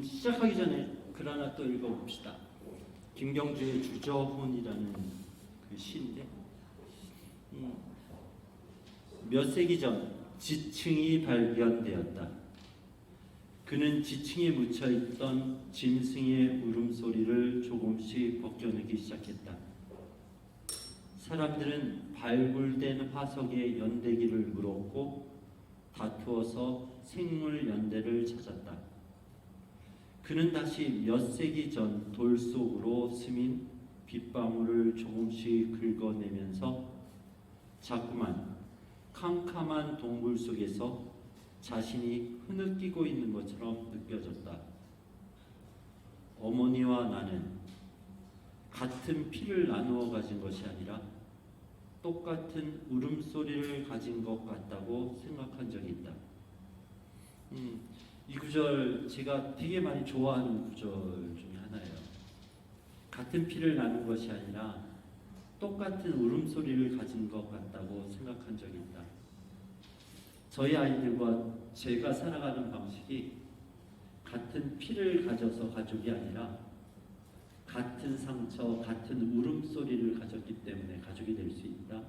시작하기 전에 글 하나 또 읽어봅시다. 김경주의 주저훈이라는 그 시인데, 몇 세기 전 지층이 발견되었다. 그는 지층에 묻혀있던 짐승의 울음소리를 조금씩 벗겨내기 시작했다. 사람들은 발굴된 화석의 연대기를 물었고 다투어서 생물 연대를 찾았다. 그는 다시 몇 세기 전 돌 속으로 스민 빗방울을 조금씩 긁어내면서 자꾸만 캄캄한 동굴 속에서 자신이 흐느끼고 있는 것처럼 느껴졌다. 어머니와 나는 같은 피를 나누어 가진 것이 아니라 똑같은 울음소리를 가진 것 같다고 생각한 적이 있다. 이 구절 제가 되게 많이 좋아하는 구절 중에 하나예요. 같은 피를 나눈 것이 아니라 똑같은 울음소리를 가진 것 같다고 생각한 적이 있다. 저희 아이들과 제가 살아가는 방식이 같은 피를 가져서 가족이 아니라 같은 상처, 같은 울음소리를 가졌기 때문에 가족이 될 수 있다.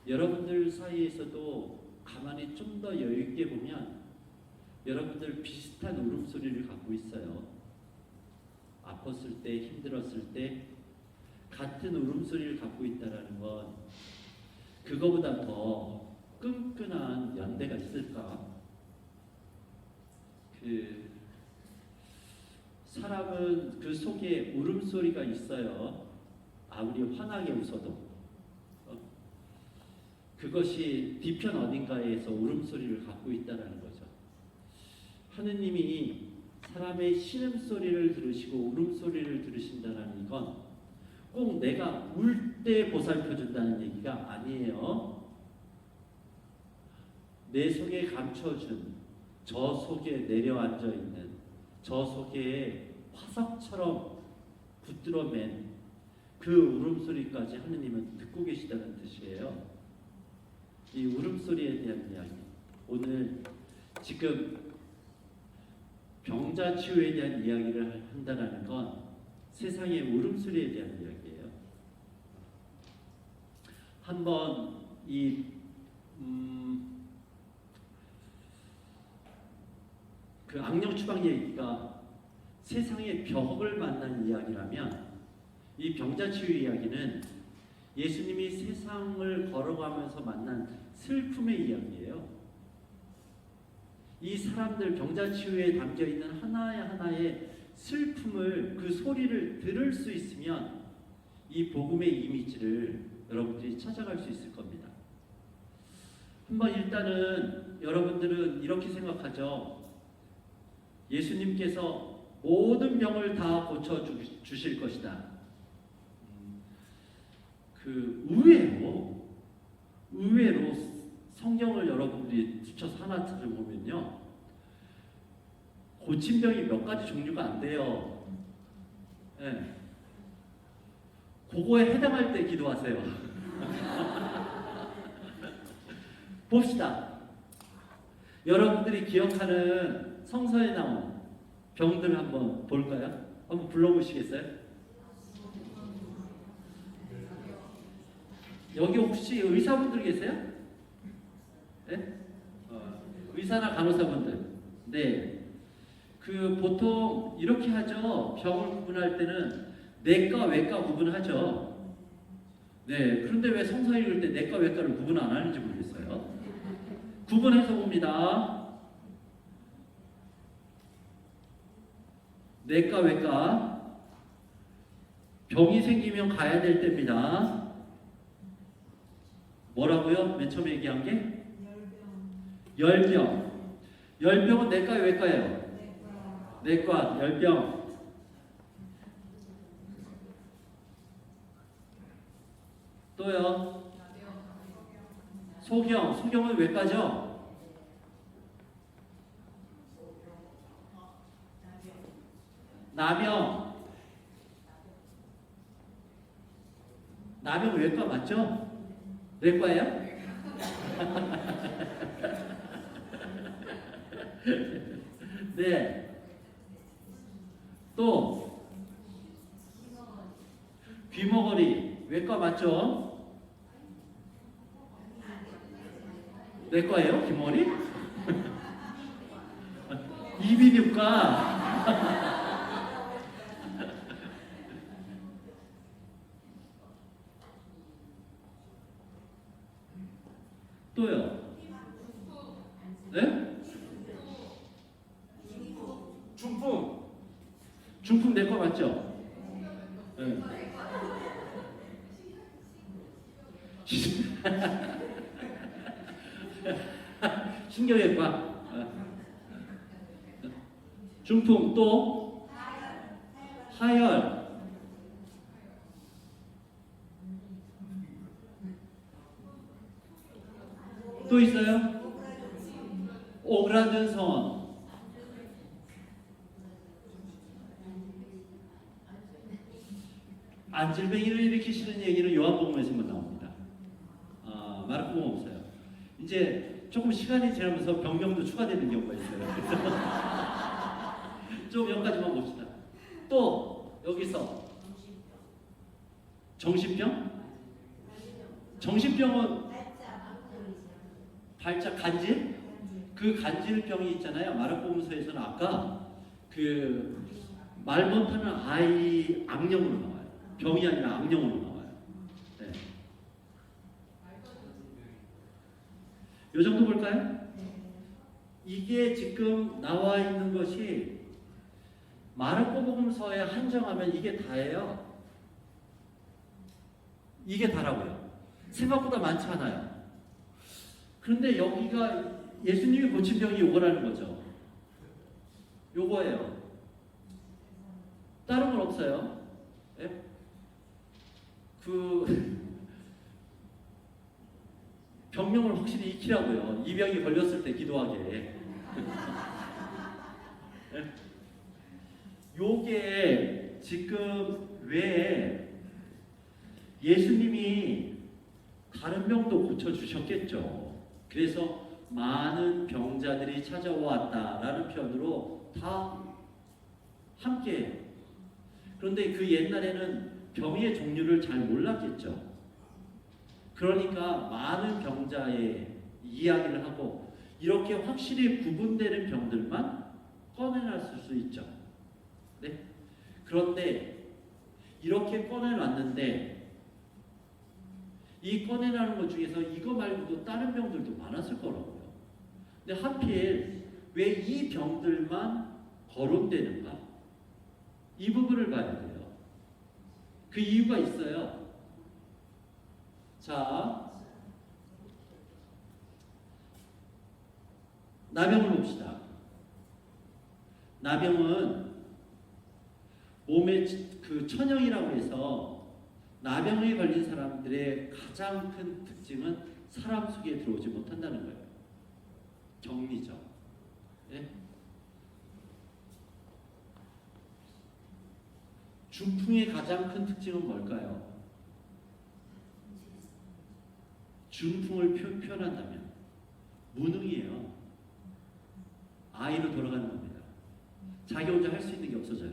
여러분들 사이에서도 가만히 좀 더 여유 있게 보면 여러분들 비슷한 울음소리를 갖고 있어요. 아팠을 때, 힘들었을 때 같은 울음소리를 갖고 있다라는 건 그거보다 더 끈끈한 연대가 있을까? 사람은 그 속에 울음소리가 있어요. 아무리 환하게 웃어도 그것이 뒤편 어딘가에서 울음소리를 갖고 있다는 거죠. 하느님이 사람의 신음소리를 들으시고 울음소리를 들으신다는 건 꼭 내가 울 때 보살펴준다는 얘기가 아니에요. 내 속에 감춰준, 저 속에 내려앉아 있는, 저 속에 화석처럼 붙들어맨 그 울음소리까지 하느님은 듣고 계시다는 뜻이에요. 이 울음소리에 대한 이야기, 오늘 지금 병자치유에 대한 이야기를 한다는 건 세상의 울음소리에 대한 이야기예요. 한번 그 악령 추방 얘기가 세상의 벽을 만난 이야기라면 이 병자치유 이야기는 예수님이 세상을 걸어가면서 만난 슬픔의 이야기예요. 이 사람들 병자치유에 담겨있는 하나의 슬픔을, 그 소리를 들을 수 있으면 이 복음의 이미지를 여러분들이 찾아갈 수 있을 겁니다. 한번 일단은 여러분들은 이렇게 생각하죠. 예수님께서 모든 병을 다 고쳐주실 것이다. 의외로 성경을 여러분들이 추쳐서 하나 들어보면요, 고친 병이 몇 가지 종류가 안 돼요. 네. 그거에 해당할 때 기도하세요. 봅시다. 여러분들이 기억하는 성서에 나온 병들을 한번 볼까요? 한번 불러보시겠어요? 여기 혹시 의사분들 계세요? 네? 의사나 간호사분들. 네. 보통 이렇게 하죠. 병을 구분할 때는 내과, 외과 구분하죠. 네. 그런데 왜 성서 읽을 때 내과, 외과를 구분 안 하는지 모르겠어요. 구분해서 봅니다. 내과, 외과. 병이 생기면 가야 될 때입니다. 뭐라고요? 맨 처음에 얘기한 게? 열병. 열병은 내과요, 외과예요? 내과, 열병. 또요? 소경. 소경은 외과죠? 나병. 나병 외과 맞죠? 내과예요? 네. 또 귀머거리 외과 맞죠? 내과예요? 귀머거리? 이비인후과. 또요. 네? 중풍. 중풍 내과 맞죠? 네. 신경외과. 중풍 또 하열. 또 있어요? 오그라든선. 안질뱅이를 일으키시는 얘기는 요한복음에서만 나옵니다. 마르코는 없어요. 이제 조금 시간이 지나면서 병명도 추가되는 경우가 있어요. 그래서 좀 여기까지만 봅시다. 또 여기서 정신병? 정신병은 발작 간질? 그 간질병이 있잖아요. 마르코문서에서는 아까 그 말 못하는 아이 악령으로 나와요. 병이 아니라 악령으로 나와요. 네. 요 정도 볼까요? 이게 지금 나와 있는 것이 마르코복음서에 한정하면 이게 다예요. 이게 다라고요. 생각보다 많지 않아요. 그런데 여기가 예수님이 고친 병이 요거라는 거죠. 요거예요. 다른 건 없어요. 예? 병명을 확실히 익히라고요. 이 병이 걸렸을 때 기도하게. 예? 요게 지금 왜 예수님이 다른 병도 고쳐주셨겠죠. 그래서 많은 병자들이 찾아왔다라는 표현으로 다 함께. 그런데 그 옛날에는 병의 종류를 잘 몰랐겠죠. 그러니까 많은 병자의 이야기를 하고 이렇게 확실히 구분되는 병들만 꺼내놨을 수 있죠. 네? 그런데 이렇게 꺼내놨는데 이 꺼내라는 것 중에서 이거 말고도 다른 병들도 많았을 거라고요. 근데 하필 왜 이 병들만 거론되는가? 이 부분을 봐야 돼요. 그 이유가 있어요. 자, 나병을 봅시다. 나병은 몸의 그 천형이라고 해서 나병에 걸린 사람들의 가장 큰 특징은 사람 속에 들어오지 못한다는 거예요. 격리죠. 네? 중풍의 가장 큰 특징은 뭘까요? 중풍을 표현한다면 무능이에요. 아이로 돌아가는 겁니다. 자기 혼자 할 수 있는 게 없어져요.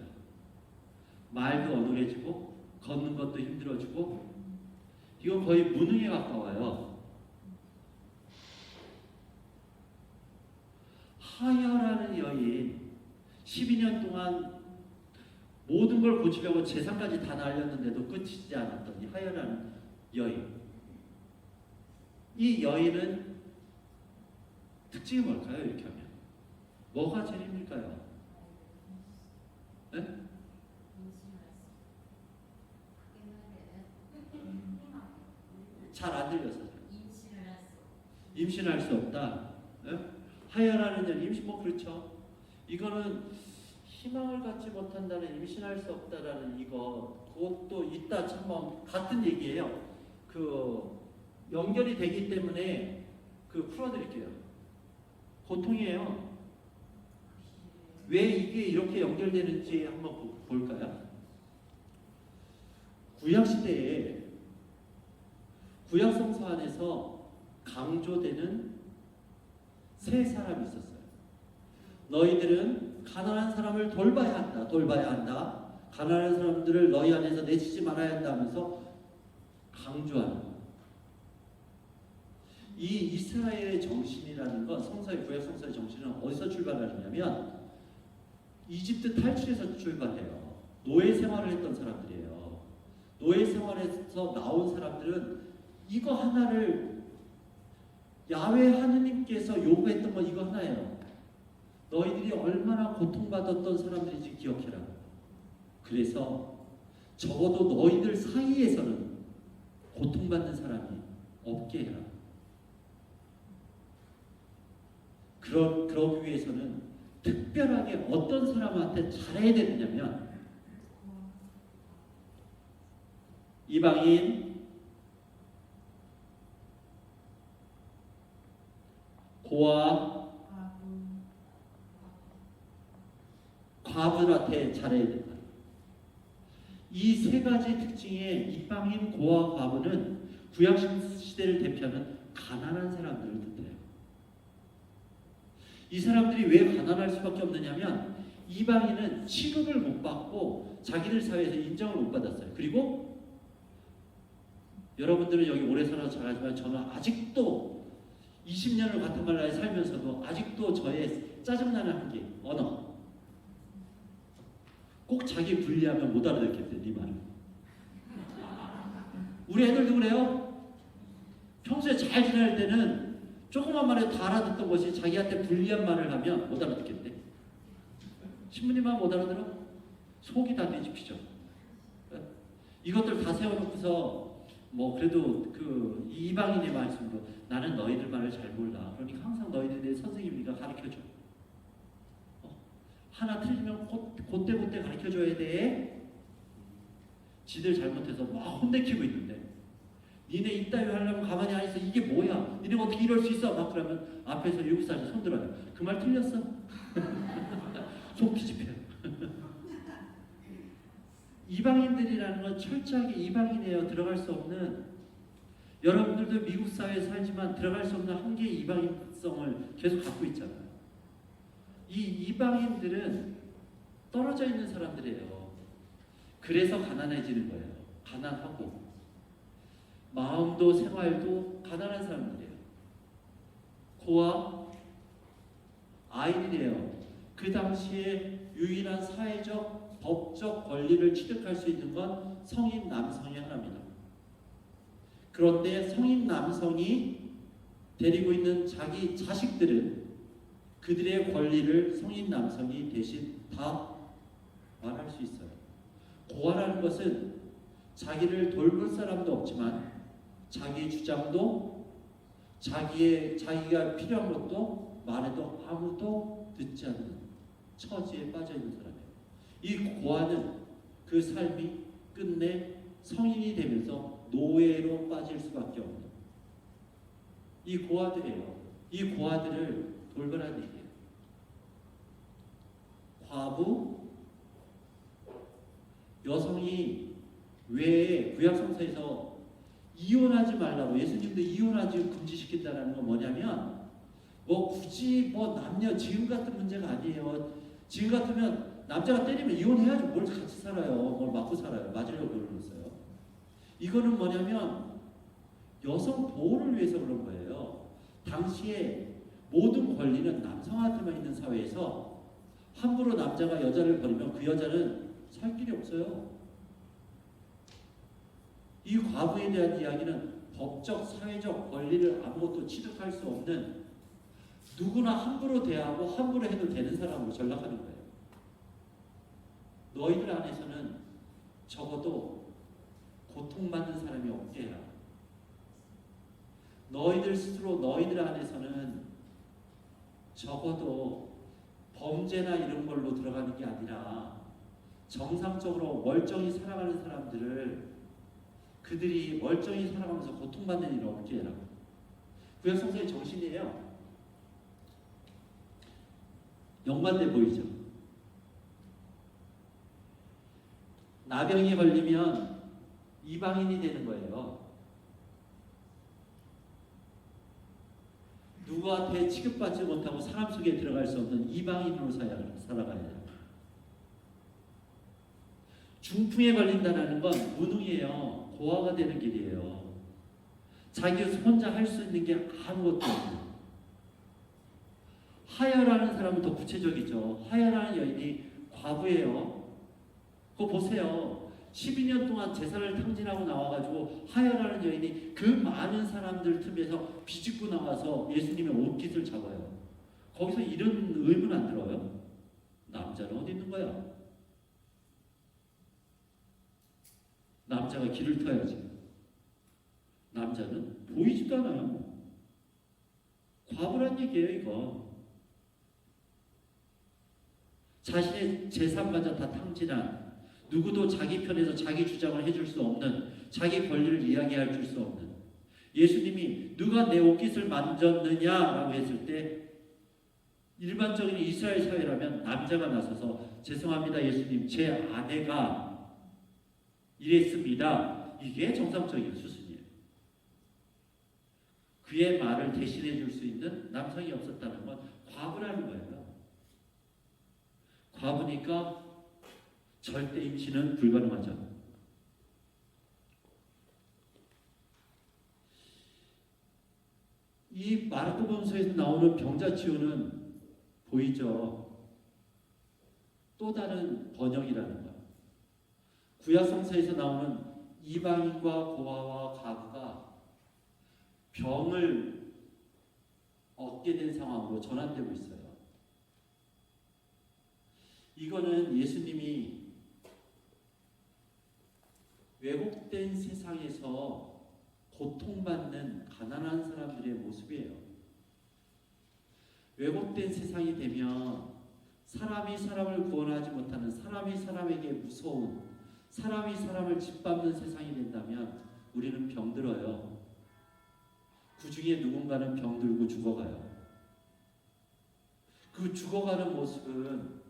말도 어눌해지고 걷는 것도 힘들어지고 이건 거의 무능에 가까워요. 하여라는 여인 12년 동안 모든 걸 고치려고 재산까지 다 날렸는데도 끝이지 않았던 이 하여라는 여인. 이 여인은 특징이 뭘까요? 이렇게 하면 뭐가 제일 힘들까요? 네? 잘 안 들려서 임신할 수 없다. 네? 하여라는 여인 임신 뭐 그렇죠. 이거는 희망을 갖지 못한다는 임신할 수 없다라는 이거 그것도 있다 참 같은 얘기예요. 그 연결이 되기 때문에 그 풀어드릴게요. 고통이에요. 왜 이게 이렇게 연결되는지 한번 볼까요? 구약 시대에 구약 성서 안에서 강조되는 세 사람이 있었어요. 너희들은 가난한 사람을 돌봐야 한다. 돌봐야 한다. 가난한 사람들을 너희 안에서 내치지 말아야 한다 하면서 강조하는 거예요. 이 이스라엘의 정신이라는 건 성서의 구약 성서의 정신은 어디서 출발하느냐면 이집트 탈출에서 출발해요. 노예 생활을 했던 사람들이에요. 노예 생활에서 나온 사람들은 이거 하나를 야훼 하느님께서 요구했던 건 이거 하나예요. 너희들이 얼마나 고통받았던 사람들인지 기억해라. 그래서 적어도 너희들 사이에서는 고통받는 사람이 없게 해라. 그러기 위해서는 특별하게 어떤 사람한테 잘해야 되느냐면 이방인, 고아, 과부한테 잘해야 된다. 이 세 가지 특징의 이방인, 고아, 과부는 구약 시대를 대표하는 가난한 사람들을 뜻해요. 이 사람들이 왜 가난할 수밖에 없느냐면 이방인은 취급을 못 받고 자기들 사회에서 인정을 못 받았어요. 그리고 여러분들은 여기 오래 살아서 잘하지만 저는 아직도 20년을 과테말라에 살면서도 아직도 저의 짜증나는 한계, 언어. 꼭 자기 분리하면 못 알아듣겠대, 네 말은. 우리 애들도 그래요. 평소에 잘 지낼 때는 조그만 말에 다 알아듣던 것이 자기한테 불리한 말을 하면 못 알아듣겠대. 신부님만 못 알아들어? 속이 다 뒤집히죠. 이것들 다 세워놓고서 뭐 그래도 그 이방인의 말씀으로 나는 너희들 말을 잘 몰라. 그러니까 항상 너희들의 선생님이니까 가르쳐줘. 하나 틀리면 그때 가르쳐줘야 돼. 지들 잘못해서 막 혼내키고 있는데 니네 이따위 하려면 가만히 안 있어. 이게 뭐야? 니네 어떻게 이럴 수 있어? 막 그러면 앞에서 7살이 손들어요. 그 말 틀렸어? 속 뒤집혀요. 이방인들이라는 건 철저하게 이방인이에요. 들어갈 수 없는. 여러분들도 미국 사회에 살지만 들어갈 수 없는 한계의 이방인성을 계속 갖고 있잖아요. 이 이방인들은 떨어져 있는 사람들이에요. 그래서 가난해지는 거예요. 가난하고 마음도 생활도 가난한 사람들이에요. 고아 아이들이에요. 그 당시에 유일한 사회적 법적 권리를 취득할 수 있는 건 성인 남성이 하나입니다. 그런데 성인 남성이 데리고 있는 자기 자식들은 그들의 권리를 성인 남성이 대신 다 말할 수 있어요. 고아라는 것은 자기를 돌볼 사람도 없지만 자기 주장도 자기가 필요한 것도 말해도 아무도 듣지 않는 처지에 빠져 있는 사람이에요. 이 고아는 그 삶이 끝내 성인이 되면서 노예로 빠질 수밖에 없는 이 고아들이에요. 이 고아들을 돌보라는 얘기예요. 과부, 여성이 왜 구약성서에서 이혼하지 말라고 예수님도 이혼하지 금지시킨다는 건 뭐냐면 뭐 굳이 뭐 남녀 지금 같은 문제가 아니에요. 지금 같으면 남자가 때리면 이혼해야지 뭘 같이 살아요. 뭘 맞고 살아요. 맞으려고 그러셨어요. 이거는 뭐냐면 여성 보호를 위해서 그런 거예요. 당시에 모든 권리는 남성한테만 있는 사회에서 함부로 남자가 여자를 버리면 그 여자는 살 길이 없어요. 이 과부에 대한 이야기는 법적, 사회적 권리를 아무것도 취득할 수 없는 누구나 함부로 대하고 함부로 해도 되는 사람으로 전락하는 거예요. 너희들 안에서는 적어도 고통받는 사람이 없게 해라. 너희들 스스로 너희들 안에서는 적어도 범죄나 이런 걸로 들어가는 게 아니라 정상적으로 멀쩡히 살아가는 사람들을 그들이 멀쩡히 살아가면서 고통받는 일을 없게 해라. 구약성서의 정신이에요. 연관돼 보이죠? 나병이 걸리면 이방인이 되는 거예요. 누구한테 취급받지 못하고 사람 속에 들어갈 수 없는 이방인으로 살아가야 돼요. 중풍에 걸린다는 건 무능이에요. 고아가 되는 길이에요. 자기 혼자 할 수 있는 게 아무것도 없어요. 하여라는 사람은 더 구체적이죠. 하여라는 여인이 과부예요. 그거 보세요. 12년 동안 제사를 탕진하고 나와가지고 하여라는 여인이 그 많은 사람들 틈에서 비집고 나와서 예수님의 옷깃을 잡아요. 거기서 이런 의문 안 들어요? 남자는 어디 있는 거야? 남자가 길을 터야지. 남자는 보이지도 않아요. 과부란 얘기예요, 이거. 자신의 재산마저 다 탕진한, 누구도 자기 편에서 자기 주장을 해줄 수 없는, 자기 권리를 이야기할 수 없는, 예수님이 누가 내 옷깃을 만졌느냐라고 했을 때 일반적인 이스라엘 사회라면 남자가 나서서 죄송합니다 예수님, 제 아내가 이랬습니다. 이게 정상적인 수순이에요. 그의 말을 대신해 줄 수 있는 남성이 없었다는 건 과부라는 거예요. 과부니까 절대 임신은 불가능하죠. 이 마르코본서에서 나오는 병자 치유는 보이죠? 또 다른 번역이라는 거예요. 구약성서에서 나오는 이방인과 고아와 과부가 병을 얻게 된 상황으로 전환되고 있어요. 이거는 예수님이 왜곡된 세상에서 고통받는 가난한 사람들의 모습이에요. 왜곡된 세상이 되면 사람이 사람을 구원하지 못하는, 사람이 사람에게 무서운, 사람이 사람을 짓밟는 세상이 된다면 우리는 병들어요. 그 중에 누군가는 병들고 죽어가요. 그 죽어가는 모습은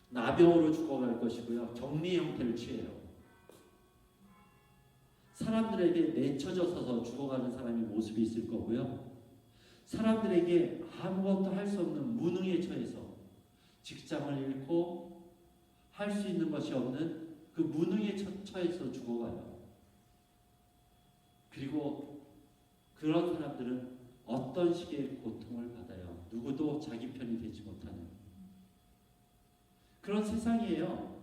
나병으로 죽어갈 것이고요. 격리 형태를 취해요. 사람들에게 내쳐져 서서 죽어가는 사람의 모습이 있을 거고요. 사람들에게 아무것도 할 수 없는 무능에 처해서 직장을 잃고 할 수 있는 것이 없는 그 무능에 처해서 죽어가요. 그리고 그런 사람들은 어떤 식의 고통을 받아요. 누구도 자기 편이 되지 못하는 그런 세상이에요.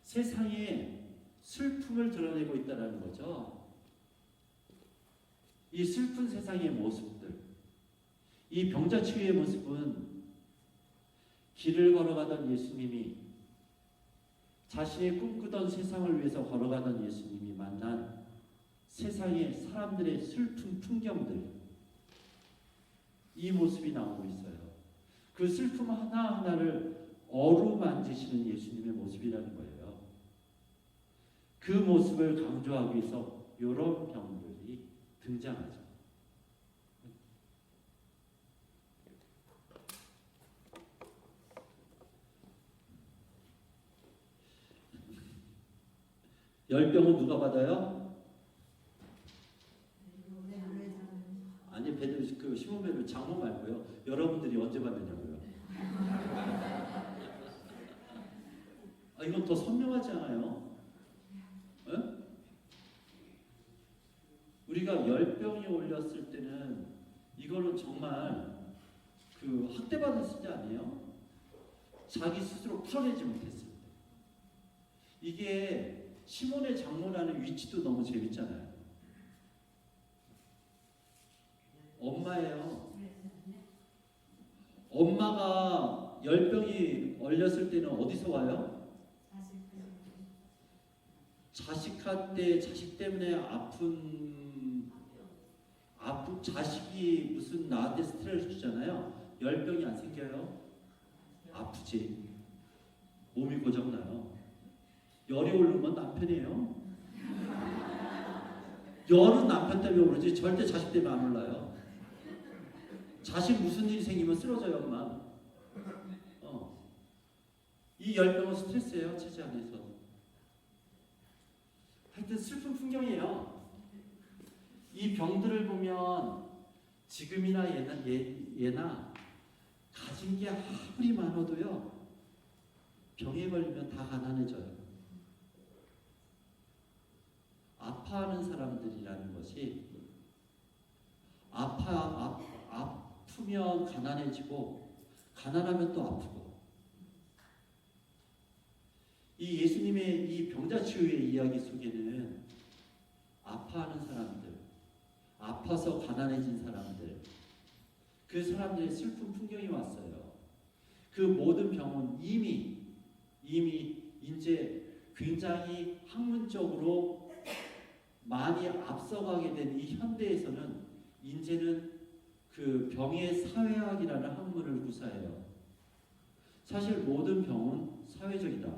세상에 슬픔을 드러내고 있다는 거죠. 이 슬픈 세상의 모습들, 이 병자 치유의 모습은 길을 걸어가던 예수님이, 자신의 꿈꾸던 세상을 위해서 걸어가던 예수님이 만난 세상의 사람들의 슬픈 풍경들, 이 모습이 나오고 있어요. 그 슬픔 하나하나를 어루만지시는 예수님의 모습이라는 거예요. 그 모습을 강조하기 위해서 이런 병들이 등장하죠. 열병은 누가 받아요? 아니, 그 시몬 장모 말고요. 여러분들이 언제 받느냐고요. 이건 더 선명하지 않아요? 에? 우리가 열병이 올렸을 때는 이거는 정말 그 학대받았을 때 아니에요? 자기 스스로 풀어내지 못했을 때. 이게 시몬의 장모라는 위치도 너무 재밌잖아요. 엄마예요. 엄마가 열병이 얼렸을 때는 어디서 와요? 자식한테, 자식 때문에 아픈 자식이 무슨 나한테 스트레스 주잖아요. 열병이 안 생겨요? 아프지. 몸이 고장나요. 열이 오르면 남편이에요. 열은 남편 때문에 오르지 절대 자식 때문에 안 올라요. 자식 무슨 일이 생기면 쓰러져요, 엄마. 이 열병은 스트레스예요, 체제 안에서. 하여튼 슬픈 풍경이에요. 이 병들을 보면 지금이나 예나 가진 게 아무리 많아도요, 병에 걸리면 다 가난해져요. 아파하는 사람들이라는 것이 아프면 가난해지고 가난하면 또 아프고, 이 예수님의 이 병자 치유의 이야기 속에는 아파하는 사람들, 아파서 가난해진 사람들, 그 사람들의 슬픈 풍경이 왔어요. 그 모든 병은 이미 이제 굉장히 학문적으로 많이 앞서가게 된 이 현대에서는 이제는 그 병의 사회학이라는 학문을 구사해요. 사실 모든 병은 사회적이다.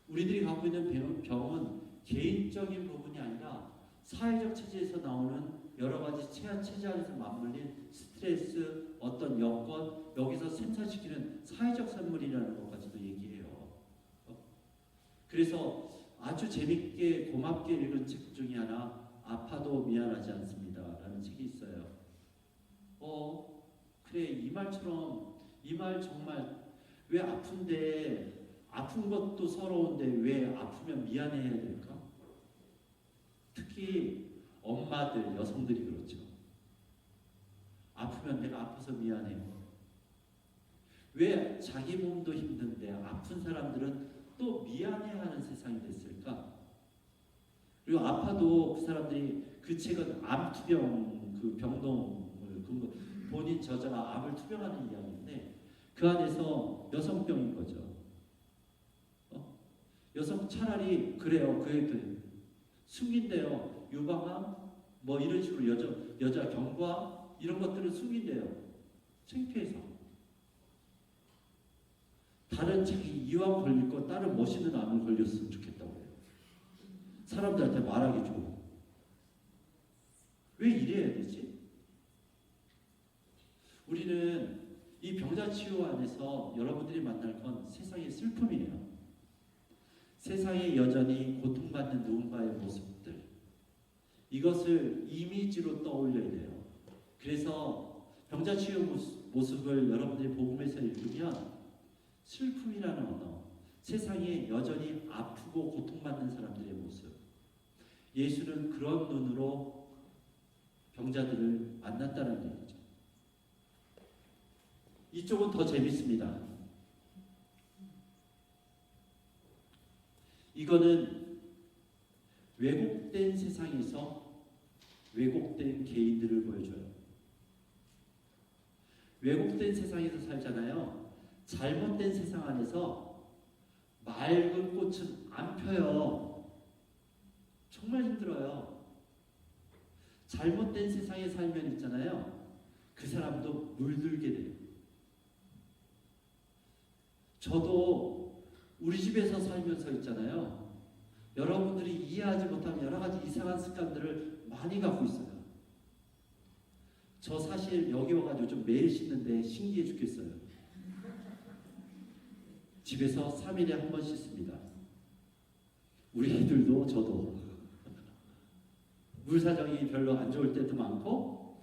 우리들이 갖고 있는 병은 개인적인 부분이 아니라 사회적 체제에서 나오는 여러 가지 체제 안에서 맞물린 스트레스, 어떤 여건, 여기서 생산시키는 사회적 산물이라는 것까지도 얘기해요. 그래서 아주 재밌게 고맙게 읽은 책 중에 하나, 아파도 미안하지 않습니다 라는 책이 있어요. 그래, 이 말처럼, 이 말 정말, 왜 아픈데, 아픈 것도 서러운데 왜 아프면 미안해야 될까? 특히 엄마들, 여성들이 그렇죠. 아프면 내가 아파서 미안해요. 왜 자기 몸도 힘든데 아픈 사람들은 또 미안해하는 세상이 됐을까? 그리고 아파도 그 사람들이, 그 책은 암투병 그 병동을 본인 저자가 암을 투병하는 이야기인데, 그 안에서 여성병인 거죠. 여성 차라리 그래요. 그래도 숨긴대요. 유방암 뭐 이런 식으로 여자 경과 이런 것들을 숨긴대요. 창피해서. 다른 자기 이왕 걸릴 거 다른 멋있는 암을 걸렸으면 좋겠다고 해요. 사람들한테 말하기 좋고. 왜 이래야 되지? 우리는 이 병자 치유 안에서 여러분들이 만날 건 세상의 슬픔이에요. 세상에 여전히 고통받는 누군가의 모습들, 이것을 이미지로 떠올려야 돼요. 그래서 병자 치유 모습을 여러분들이 복음에서 읽으면 슬픔이라는 언어, 세상에 여전히 아프고 고통받는 사람들의 모습, 예수는 그런 눈으로 병자들을 만났다는 얘기죠. 이쪽은 더 재밌습니다. 이거는 왜곡된 세상에서 왜곡된 개인들을 보여줘요. 왜곡된 세상에서 살잖아요. 잘못된 세상 안에서 맑은 꽃은 안 펴요. 정말 힘들어요. 잘못된 세상에 살면 있잖아요. 그 사람도 물들게 돼요. 저도 우리 집에서 살면서 있잖아요. 여러분들이 이해하지 못하는 여러 가지 이상한 습관들을 많이 갖고 있어요. 저 사실 여기 와가지고 좀 매일 씻는데 신기해 죽겠어요. 집에서 3일에 한 번 씻습니다. 우리 애들도 저도. 물 사정이 별로 안 좋을 때도 많고,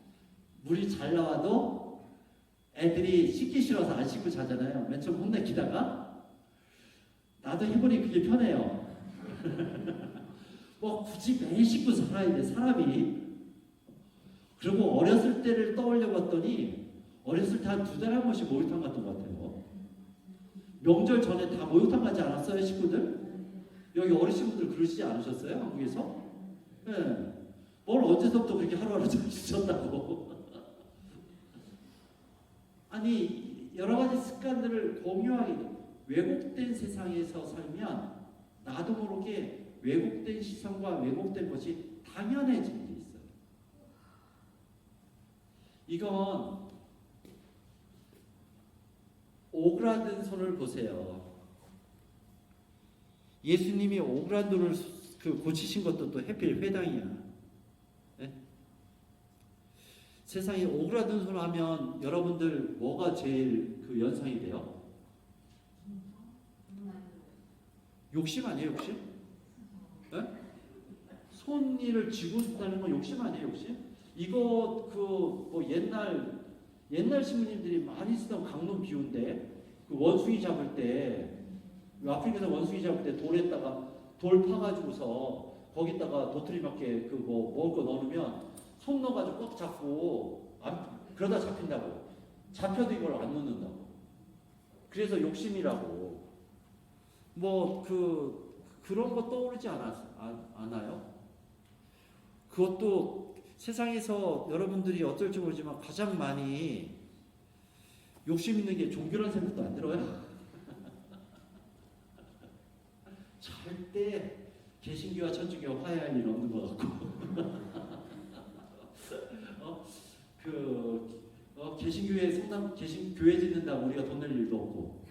물이 잘 나와도 애들이 씻기 싫어서 안 씻고 자잖아요. 맨 처음 혼내키다가 나도 해보니 그게 편해요. 뭐 굳이 매일 씻고 살아야 돼, 사람이. 그리고 어렸을 때를 떠올려 봤더니 어렸을 때 한 2달에 한 번씩 목욕탕 갔던 것 같아요. 명절 전에 다 목욕탕 가지 않았어요, 식구들? 여기 어르신분들 그러시지 않으셨어요, 한국에서? 네. 뭘 언제서부터 그렇게 하루하루 씻었다고. 아니, 여러 가지 습관들을 공유하게 돼. 왜곡된 세상에서 살면 나도 모르게 왜곡된 시선과 왜곡된 것이 당연해지는 게 있어요. 이건 오그라든 손을 보세요. 예수님이 오그라든 손을 고치신 것도 또 해필 회당이야. 네? 세상에 오그라든 손을 하면 여러분들 뭐가 제일 그 연상이 돼요? 욕심 아니에요, 욕심? 네? 손일을 쥐고 있다는 건 욕심 아니에요, 욕심? 이거 그 뭐 옛날 신부님들이 많이 쓰던 강론 비유인데 그 원숭이 잡을 때 아프리카에서 원숭이 잡을 때 돌에다가 돌 파가지고서 거기다가 도토리 맞게 그 뭐 먹을 거 넣으면 손 넣어가지고 꼭 잡고 그러다 잡힌다고. 잡혀도 이걸 안 넣는다고. 그래서 욕심이라고. 뭐 그런 거 떠오르지 않아요? 그것도 세상에서 여러분들이 어떨지 모르지만 가장 많이 욕심 있는 게 종교라는 생각도 안 들어요? 절대 개신교와 천주교가 화해할 일 없는 것 같고 개신교회 개신교회 짓는다고 우리가 돈 낼 일도 없고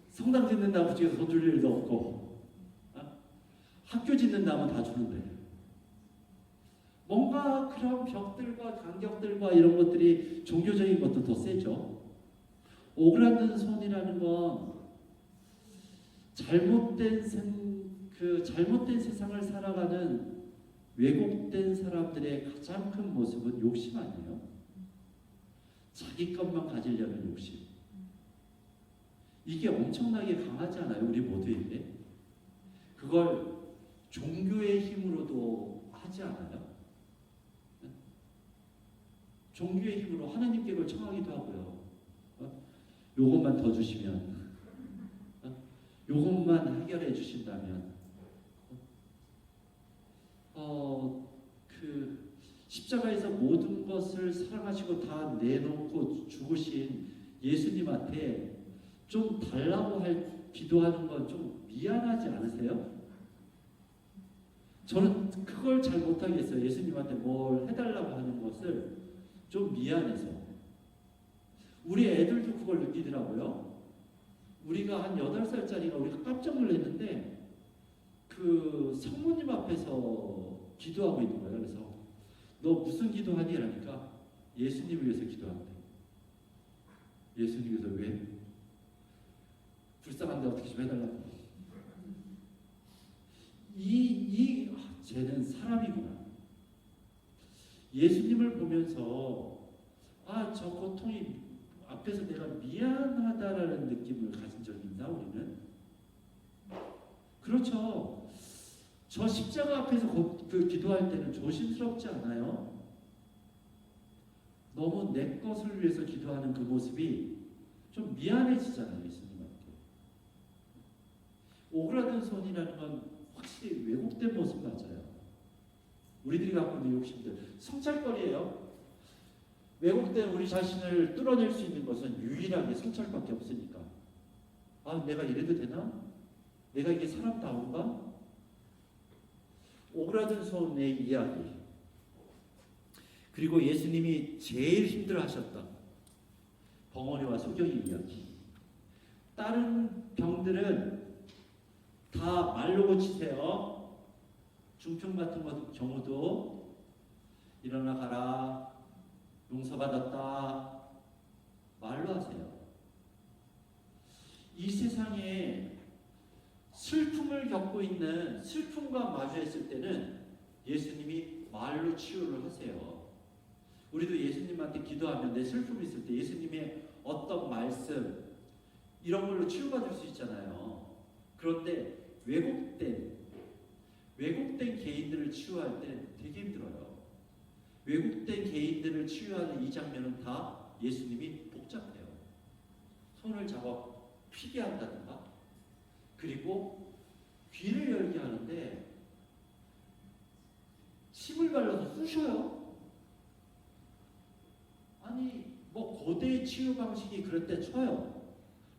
성당 짓는다고 그쪽에서 돈 줄 일도 없고 학교 짓는다면 다 주는데 뭔가 그런 벽들과 간격들과 이런 것들이 종교적인 것도 더 세죠. 오그라든 손이라는 건 잘못된 세상을 살아가는 왜곡된 사람들의 가장 큰 모습은 욕심 아니에요? 자기 것만 가지려는 욕심. 이게 엄청나게 강하잖아요, 우리 모두에게. 그걸 종교의 힘으로도 하지 않아요? 종교의 힘으로 하나님께 그걸 청하기도 하고요. 요것만 더 주시면, 요것만 해결해 주신다면, 십자가에서 모든 것을 사랑하시고 다 내놓고 죽으신 예수님한테 좀 달라고 기도하는 건 좀 미안하지 않으세요? 저는 그걸 잘 못하겠어요. 예수님한테 뭘 해달라고 하는 것을 좀 미안해서. 우리 애들도 그걸 느끼더라고요. 우리가 한 8살짜리가 우리가 깜짝 놀랐는데 그 성모님 앞에서 기도하고 있는 거예요. 그래서 너 무슨 기도하니? 라니까 예수님을 위해서 기도한대. 예수님께서 왜? 불쌍한데 어떻게 좀 해달라고. 쟤는 사람이구나. 예수님을 보면서 저 고통이 앞에서 내가 미안하다라는 느낌을 가진 적이 있나 우리는? 그렇죠. 저 십자가 앞에서 기도할 때는 조심스럽지 않아요? 너무 내 것을 위해서 기도하는 그 모습이 좀 미안해지잖아요, 예수님한테. 오그라든 손이라는 건 확실히 왜곡된 모습 맞아요. 우리들이 갖고 있는 욕심들. 성찰거리예요. 왜곡된 우리 자신을 뚫어낼 수 있는 것은 유일하게 성찰밖에 없으니까. 내가 이래도 되나? 내가 이게 사람다운가? 오그라든 손의 이야기. 그리고 예수님이 제일 힘들어하셨던 벙어리와 소경의 이야기. 다른 병들은 다 말로 고치세요. 중풍 같은 경우도 일어나 가라, 용서받았다, 말로 하세요. 이 세상에 슬픔을 겪고 있는, 슬픔과 마주했을 때는 예수님이 말로 치유를 하세요. 우리도 예수님한테 기도하면 내 슬픔이 있을 때 예수님의 어떤 말씀 이런 걸로 치유받을 수 있잖아요. 그런데 왜곡된 개인들을 치유할 때 되게 힘들어요. 왜곡된 개인들을 치유하는 이 장면은 다 예수님이 복잡해요. 손을 잡아 피게 한다든가, 그리고 귀를 열게 하는데 침을 발라서 쑤셔요. 뭐 고대의 치유 방식이 그럴 때 쳐요.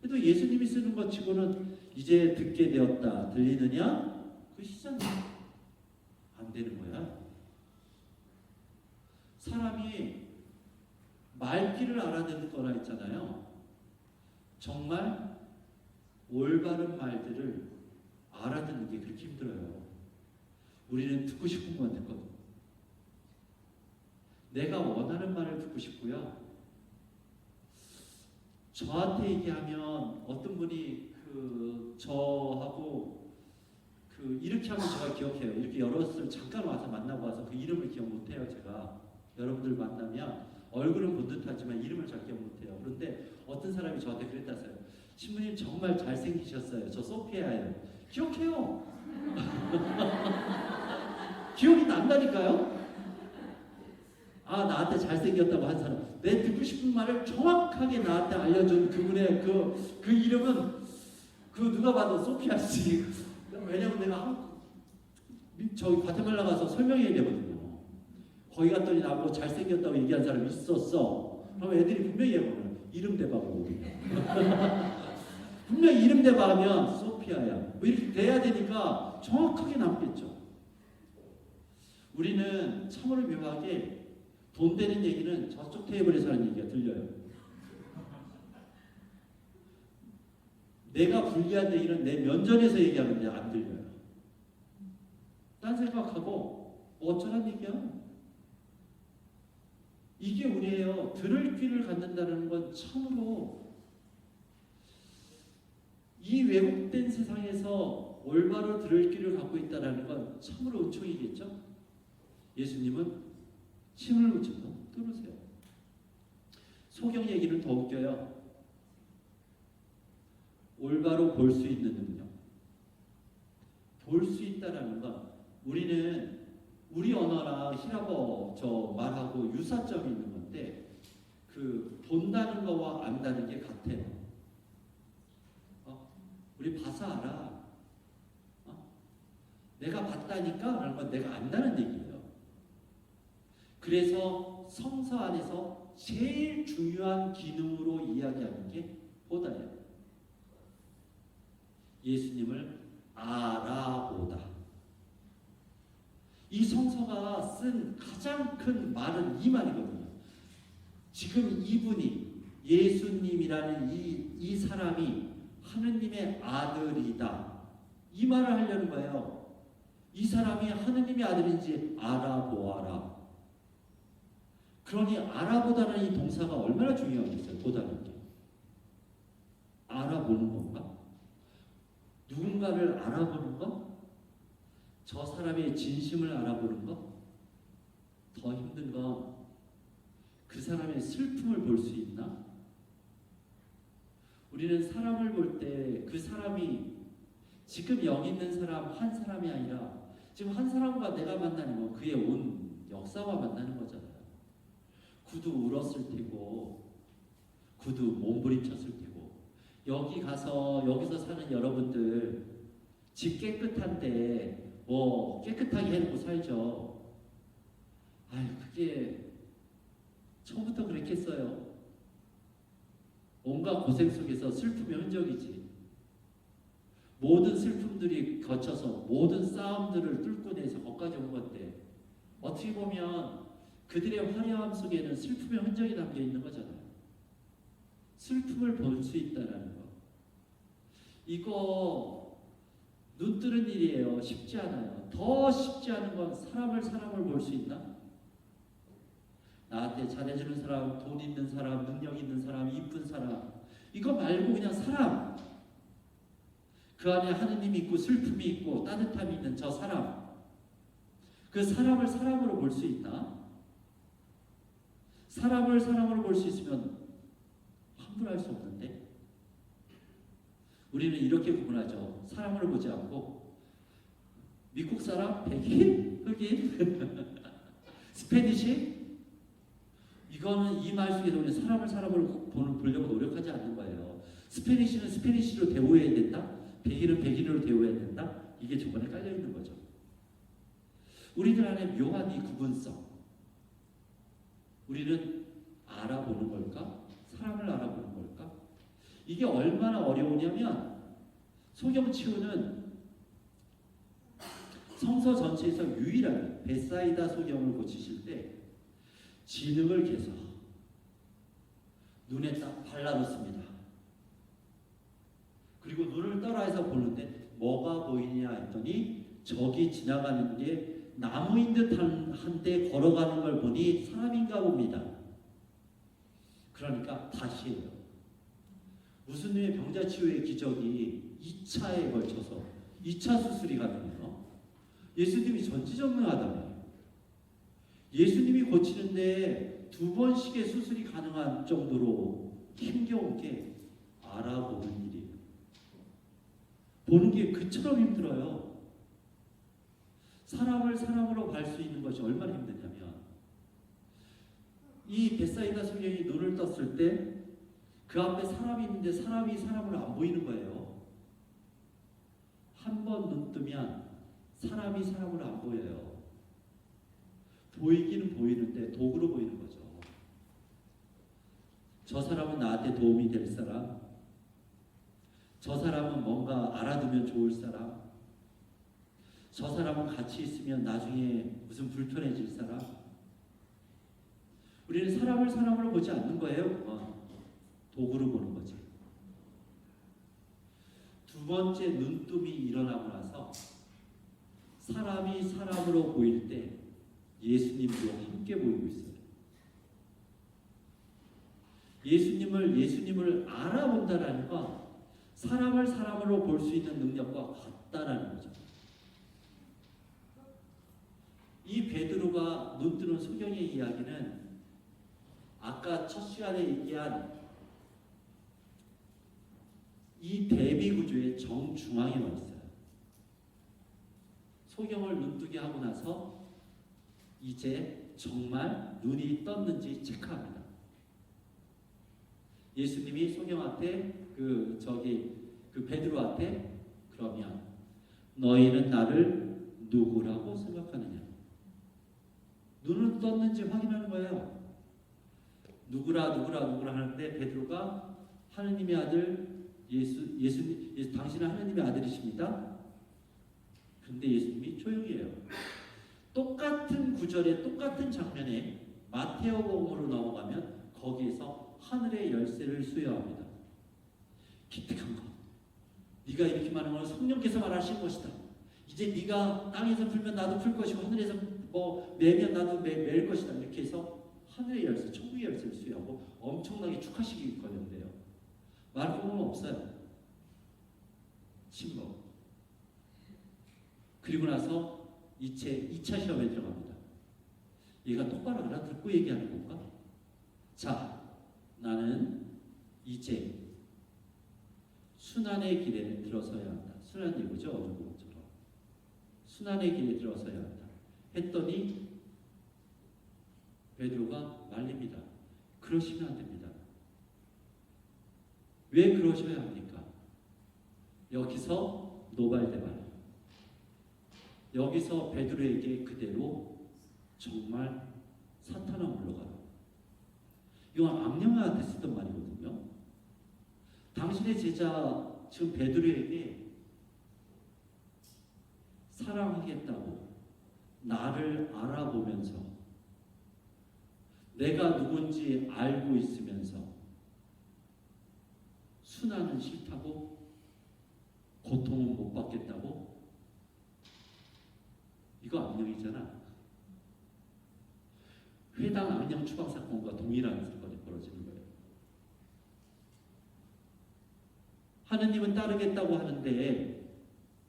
그래도 예수님이 쓰는 것 치고는 이제 듣게 되었다, 들리느냐? 그시잖아요. 안 되는 거야. 사람이 말귀를 알아듣거나 있잖아요. 정말 올바른 말들을 알아듣는 게 그렇게 힘들어요. 우리는 듣고 싶은 건 듣거든. 내가 원하는 말을 듣고 싶고요. 저한테 얘기하면 어떤 분이 저하고 이렇게 하면 제가 기억해요. 이렇게 여럿을 잠깐 와서 만나고 와서 그 이름을 기억 못해요, 제가. 여러분들 만나면 얼굴은 본 듯하지만 이름을 잘 기억 못해요. 그런데 어떤 사람이 저한테 그랬다서요. 신부님 정말 잘생기셨어요. 저 소피아예요. 기억해요. 기억이 난다니까요. 아, 나한테 잘생겼다고 한 사람, 내 듣고 싶은 말을 정확하게 나한테 알려준 그분의 그 이름은 그 누가 봐도 소피아 씨. 왜냐면 내가 저기 과테말라 가서 설명해야 되거든요. 거기 갔더니 나보고 잘생겼다고 얘기한 사람이 있었어. 그럼 애들이 분명히 해보면 이름 대박을 모르냐. 분명히 이름 대박하면 소피아야. 뭐 이렇게 돼야 되니까 정확하게 남겠죠. 우리는 참으로 묘하게 돈 되는 얘기는 저쪽 테이블에서 하는 얘기가 들려요. 내가 불리한 얘기는 내 면전에서 얘기하는데 안 들려요. 딴 생각하고 어쩌란 얘기야? 이게 우리예요. 들을 귀를 갖는다는 건 참으로 이 왜곡된 세상에서 올바로 들을 귀를 갖고 있다는 건 참으로 은총이겠죠? 예수님은 침을 묻혀서 들으세요. 소경 얘기는 더 웃겨요. 올바로 볼 수 있는 능력. 볼 수 있다라는 건 우리는 우리 언어랑 히라버 저 말하고 유사점이 있는 건데 그 본다는 거와 안다는 게 같아요. 우리 봐서 알아. 내가 봤다니까 라는 건 내가 안다는 얘기예요. 그래서 성서 안에서 제일 중요한 기능으로 이야기하는 게 보다예요. 예수님을 알아보다. 이 성서가 쓴 가장 큰 말은 이 말이거든요. 지금 이분이 예수님이라는 이 사람이 하느님의 아들이다. 이 말을 하려는 거예요. 이 사람이 하느님의 아들인지 알아보아라. 그러니 알아보다는 이 동사가 얼마나 중요하겠어요. 보다는 게. 알아보는 건가? 누군가를 알아보는 것? 저 사람의 진심을 알아보는 것? 더 힘든 건 그 사람의 슬픔을 볼 수 있나? 우리는 사람을 볼 때 그 사람이 지금 여기 있는 사람 한 사람이 아니라 지금 한 사람과 내가 만나는 건 그의 온 역사와 만나는 거잖아요. 구두 울었을 테고 구두 몸부림쳤을 테고 여기 가서 여기서 사는 여러분들 집 깨끗한데 뭐 깨끗하게 해놓고 살죠. 아유 그게 처음부터 그랬겠어요. 온갖 고생 속에서 슬픔의 흔적이지. 모든 슬픔들이 거쳐서 모든 싸움들을 뚫고 내서 거기까지 온 건데 어떻게 보면 그들의 화려함 속에는 슬픔의 흔적이 담겨 있는 거잖아요. 슬픔을 볼 수 있다는 거. 이거 눈 뜨는 일이에요. 쉽지 않아요. 더 쉽지 않은 건 사람을 볼 수 있나? 나한테 잘해주는 사람, 돈 있는 사람, 능력 있는 사람, 이쁜 사람 이거 말고 그냥 사람 그 안에 하느님이 있고 슬픔이 있고 따뜻함이 있는 저 사람 그 사람을 사람으로 볼 수 있나? 사람을 사람으로 볼 수 있으면 환불할 수 없는데 우리는 이렇게 구분하죠. 사람을 보지 않고 미국 사람? 백인? 흑인? 스페니시? 이거는 이 말 속에서 우리는 사람으로 보려고 노력하지 않는 거예요. 스페니시는 스페니시로 대우해야 된다? 백인은 백인으로 대우해야 된다? 이게 저번에 깔려있는 거죠. 우리들 안에 묘한 이 구분성 우리는 알아보는 걸까? 사람을 알아보는 걸까? 이게 얼마나 어려우냐면 소경치유는 성서 전체에서 유일하게 베사이다 소경을 고치실 때 진흙을 개서 눈에 딱 발라놓습니다. 그리고 눈을 따라해서 보는데 뭐가 보이냐 했더니 저기 지나가는 게 나무인 듯한데 걸어가는 걸 보니 사람인가 봅니다. 그러니까 다시 해요. 무슨 류의 병자치유의 기적이 2차에 걸쳐서 2차 수술이 가능해요. 예수님이 전지전능하다며. 예수님이 고치는데 2번씩의 수술이 가능한 정도로 힘겨운 게 알아보는 일이에요. 보는 게 그처럼 힘들어요. 사람을 사람으로 볼 수 있는 것이 얼마나 힘드냐면 이 벳사이다 소경이 눈을 떴을 때 그 앞에 사람이 있는데 사람이 사람으로 안 보이는 거예요. 한 번 눈 뜨면 사람이 사람으로 안 보여요. 보이기는 보이는데 도구로 보이는 거죠. 저 사람은 나한테 도움이 될 사람, 저 사람은 뭔가 알아두면 좋을 사람, 저 사람은 같이 있으면 나중에 무슨 불편해질 사람. 우리는 사람을 사람으로 보지 않는 거예요. 도구로 보는 거지. 2번째 눈뜸이 일어나고 나서 사람이 사람으로 보일 때 예수님도 함께 보이고 있어요. 예수님을 알아본다라는 건 사람을 사람으로 볼 수 있는 능력과 같다라는 거죠. 이 베드로가 눈 뜨는 소경의 이야기는 아까 첫 시간에 얘기한 이 대비 구조의 정중앙에 와 있어요. 소경을 눈뜨게 하고 나서 이제 정말 눈이 떴는지 체크합니다. 예수님이 소경한테 그 베드로한테 그러면 너희는 나를 누구라고 생각하느냐? 눈을 떴는지 확인하는 거예요. 누구라 하는데 베드로가 하느님의 아들 예수님 당신은 하느님의 아들이십니다. 근데 예수님이 조용히 해요. 똑같은 구절에 똑같은 장면에 마테오복음으로 넘어가면 거기에서 하늘의 열쇠를 수여합니다. 기특한 거. 네가 이렇게 말하는 건 성령께서 말하신 것이다. 이제 네가 땅에서 풀면 나도 풀 것이고 하늘에서 매면 나도 맬 것이다. 이렇게 해서 하늘의 열쇠, 천국의 열쇠를 수여하고 엄청나게 축하식이 있거든요. 말고는 없어요. 침묵. 그리고 나서 2차 시험에 들어갑니다. 얘가 똑바로 알아듣고 얘기하는 건가? 자, 나는 이제 순환의 길에 들어서야 한다. 순환 예고죠. 어조국처럼. 순환의 길에 들어서야 한다. 했더니 베드로가 말립니다. 그러시면 안 됩니다. 왜 그러셔야 합니까? 여기서 노발대발. 여기서 베드로에게 그대로 정말 사탄아 물러가라. 이건 악령한테 쓰던 말이거든요. 당신의 제자 지금 베드로에게 사랑하겠다고 나를 알아보면서 내가 누군지 알고 있으면서 순환은 싫다고 고통은 못 받겠다고 이거 악령이잖아. 회당 악령 추방 사건과 동일한 사건이 벌어지는 거예요. 하느님은 따르겠다고 하는데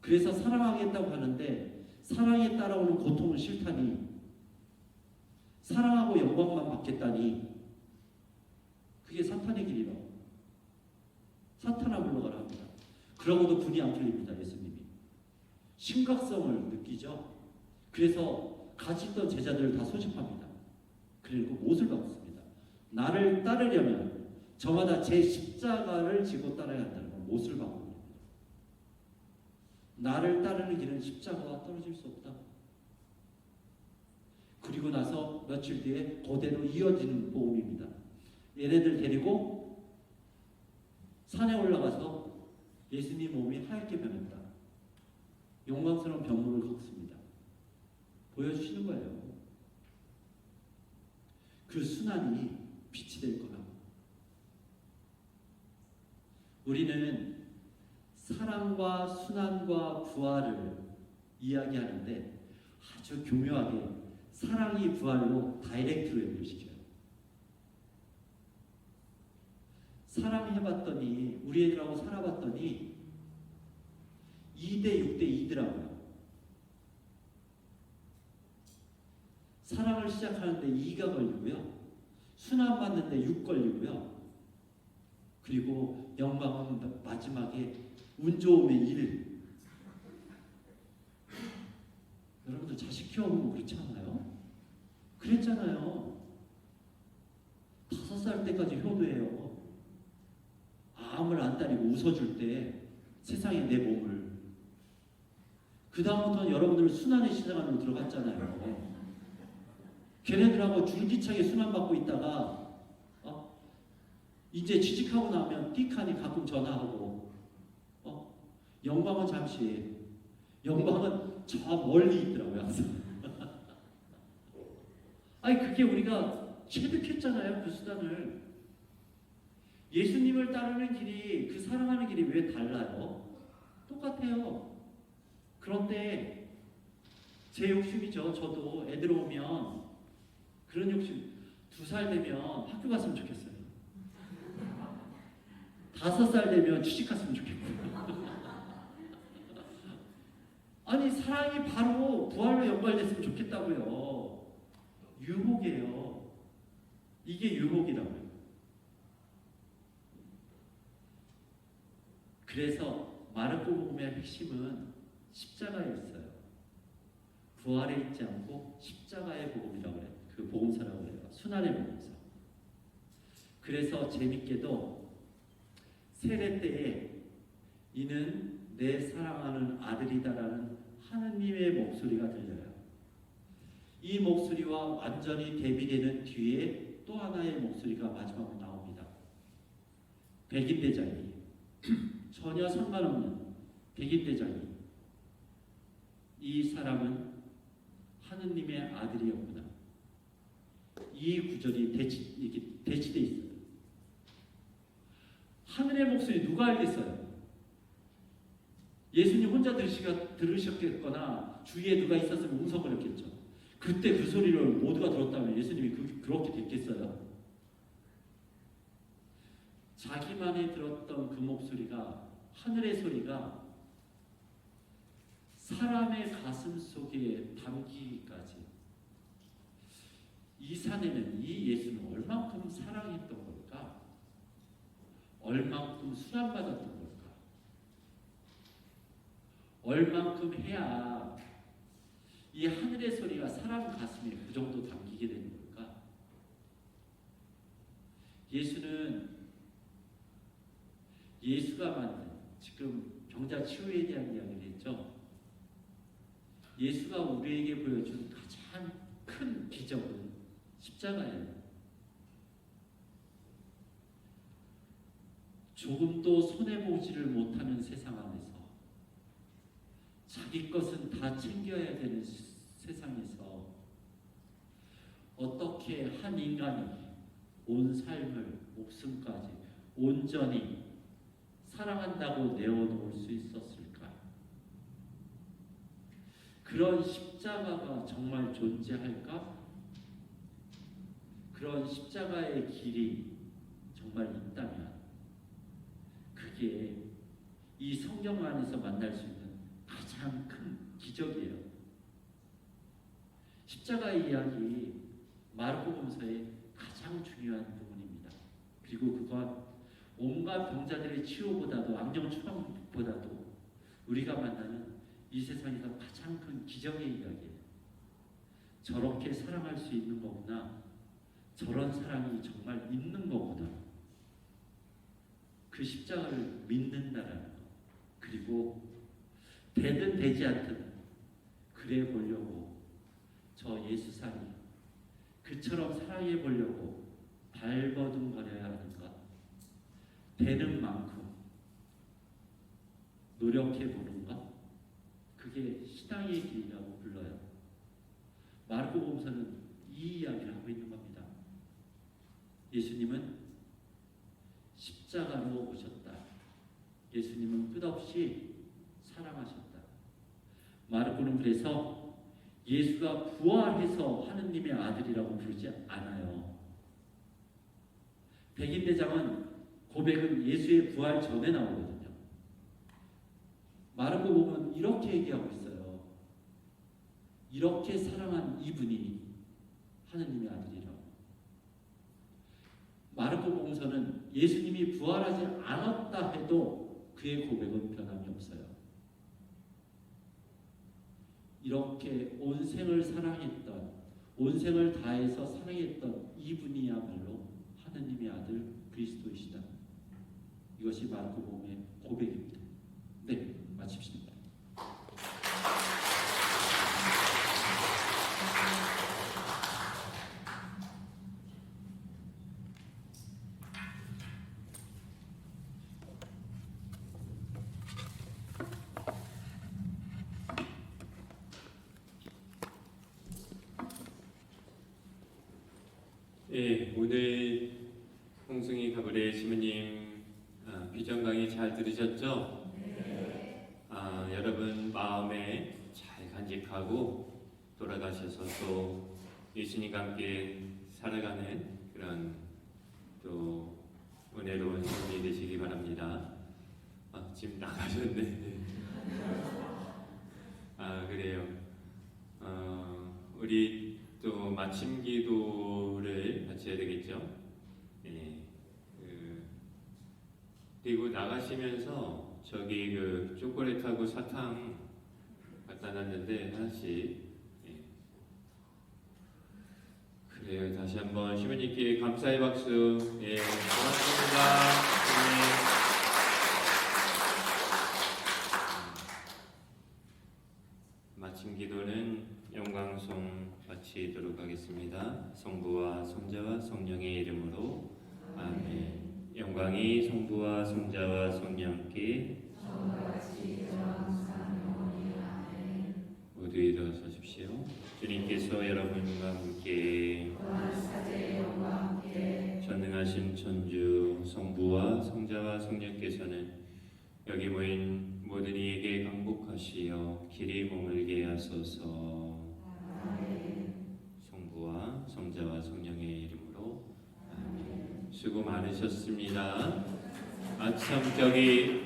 그래서 사랑하겠다고 하는데 사랑에 따라오는 고통은 싫다니 사랑하고 영광만 받겠다니 그게 사탄의 길이라고. 사탄아 물러가라 합니다. 그러고도 분이 안 풀립니다. 예수님이 심각성을 느끼죠. 그래서 같이 있던 제자들을 다 소집합니다. 그리고 못을 받습니다. 나를 따르려면 저마다 제 십자가를 지고 따라야 한다는 걸 못을 받고 나를 따르는 길은 십자가가 떨어질 수 없다. 그리고 나서 며칠 뒤에 그대로 이어지는 복음입니다. 얘네들 데리고 산에 올라가서 예수님 몸이 하얗게 변했다. 영광스러운 병문을 걷습니다. 보여주시는 거예요. 그 순환이 빛이 될 거라고. 우리는 사랑과 순환과 부활을 이야기하는데 아주 교묘하게 사랑이 부활로 다이렉트로 연결시켜요. 사랑해봤더니 우리 애들하고 살아봤더니 2대 6대 2더라고요. 사랑을 시작하는데 2가 걸리고요. 순환 받는데 6 걸리고요. 그리고 영광은 마지막에 운 좋음의 1. 여러분들 자식 키워보면 그렇지 않아요? 그랬잖아요. 5살 때까지 효도해요. 암을 안 따리고 웃어줄 때 세상에 내 몸을. 그 다음부터는 여러분들 순환의 시장 안으로 들어갔잖아요. 걔네들하고 줄기차게 순환받고 있다가 이제 취직하고 나면 띡하니 가끔 전화하고 영광은 잠시, 영광은 저 멀리 있더라고요 항상. 아니 그게 우리가 체득했잖아요 그 수단을. 예수님을 따르는 길이, 그 사랑하는 길이 왜 달라요? 똑같아요. 그런데 제 욕심이죠. 저도 애들 오면 그런 욕심. 2살 되면 학교 갔으면 좋겠어요. 5살 되면 취직 갔으면 좋겠고. 아니 사랑이 바로 부활로 연관됐으면 좋겠다고요. 유혹이에요. 이게 유혹이라고요. 그래서 마르코 복음의 핵심은 십자가에 있어요. 부활에 있지 않고 십자가의 복음이라고 해요. 그 복음서라고 해요. 순환의 복음서. 그래서 재밌게도 세례 때에 이는 내 사랑하는 아들이다라는 하느님의 목소리가 들려요. 이 목소리와 완전히 대비되는 뒤에 또 하나의 목소리가 마지막으로 나옵니다. 백인 대장이 전혀 상관없는 백인 대장이 이 사람은 하느님의 아들이었구나. 이 구절이 대치돼 있어요. 하늘의 목소리 누가 알겠어요? 예수님 혼자 들으셨겠거나 주위에 누가 있었으면 웅성거렸겠죠. 그때 그 소리를 모두가 들었다면 예수님이 그렇게 됐겠어요? 자기만이 들었던 그 목소리가, 하늘의 소리가 사람의 가슴 속에 담기기까지, 이 사내는, 이 예수는 얼만큼 사랑했던 걸까? 얼만큼 수련받았던 걸까? 얼만큼 해야 이 하늘의 소리가 사람 가슴에 그 정도 담기게 되는 걸까? 예수가 만든, 지금 병자 치유에 대한 이야기를 했죠. 예수가 우리에게 보여준 가장 큰 기적은 십자가예요. 조금도 손해보지를 못하는 세상 안에서, 자기 것은 다 챙겨야 되는 세상에서 어떻게 한 인간이 온 삶을, 목숨까지 온전히 사랑한다고 내어놓을 수 있었을까? 그런 십자가가 정말 존재할까? 그런 십자가의 길이 정말 있다면 그게 이 성경 안에서 만날 수 있는 가장 큰 기적이에요. 십자가의 이야기, 마르코복음서의 가장 중요한 부분입니다. 그리고 그건 온갖 병자들의 치유보다도, 악령 추방보다도 우리가 만나는 이 세상에서 가장 큰 기적의 이야기예요. 저렇게 사랑할 수 있는 거구나. 저런 사랑이 정말 있는 거구나. 그 십자가를 믿는다라는 것. 그리고 되든 되지 않든 그래 보려고 저 예수상이 그처럼 사랑해 보려고 발버둥거려야 하는 것. 되는 만큼 노력해 보는 것. 그게 신앙의 길이라고 불러요. 마르코복음서는 이 이야기를 하고 있는 겁니다. 예수님은 십자가로 오셨다. 예수님은 끝없이 사랑하셨다. 마르코는 그래서 예수가 부활해서 하느님의 아들이라고 부르지 않아요. 백인대장은 고백은 예수의 부활 전에 나오거든요. 마르코복음은 이렇게 얘기하고 있어요. 이렇게 사랑한 이분이 하느님의 아들이라고. 마르코 복음서는 예수님이 부활하지 않았다 해도 그의 고백은 변함이 없어요. 이렇게 온 생을 사랑했던, 온 생을 다해서 사랑했던 이분이야말로 하느님의 아들 그리스도이시다. 이것이 마르코 복음의 고백입니다. 네, 마칩시다. 예, 오늘 홍승희 가브레 시모님 비전 강의 잘 들으셨죠? 네. 여러분 마음에 잘 간직하고 돌아가셔서 또 예수님과 함께 살아가는 그런 또 은혜로운 삶이 되시기 바랍니다. 지금 나가셨네. 그래요. 우리 또 마침 기도를 같이 해야 되겠죠? 네. 그리고 나가시면서 저기 그 초콜릿하고 사탕 갖다 놨는데 하나씩. 네. 그래요. 다시 한번 시모님께 감사의 박수. 예, 고맙습니다. 네. 마침 기도는 영광송 바치도록 하겠습니다. 성부와 성자와 성령의 이름으로 아멘. 영광이 성부와 성자와 성령께 모두 일어서십시오. 주님께서 여러분과 함께 전능하신 천주 성부와 성자와 성령께서는 여기 모인 모든 이에게 강복하시어 길이 머물게 하소서. 성부와 성자와 성령의 이름으로 아멘. 수고 많으셨습니다. 참 저기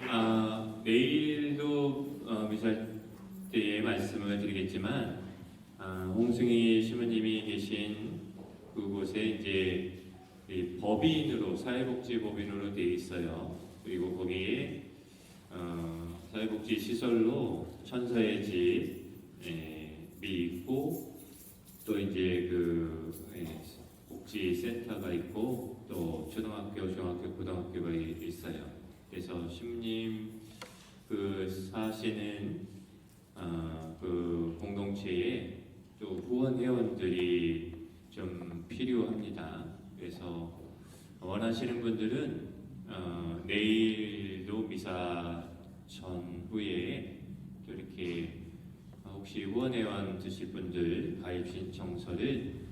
내일도 미사 때에 말씀을 드리겠지만 홍승희 시모님이 계신 그곳에 이제 법인으로 사회복지법인으로 되어 있어요. 그리고 거기에 사회복지 시설로 천사의 집이 있고 또 이제 그 복지센터가 있고 또 초등학교, 중학교, 고등학교가 있어요. 그래서 시모님 그 사시는 그 공동체에 또 후원 회원들이 좀 필요합니다. 그래서 원하시는 분들은 내일도 미사 전후에 또 이렇게 혹시 후원회원 드실 분들 가입 신청서를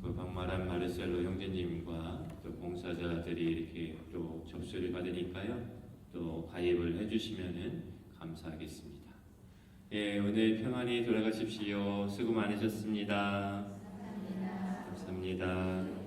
그 박마란 마르셀로 형제님과 또 봉사자들이 이렇게 또 접수를 받으니까요. 또 가입을 해주시면은 감사하겠습니다. 예, 오늘 평안히 돌아가십시오. 수고 많으셨습니다. 감사합니다.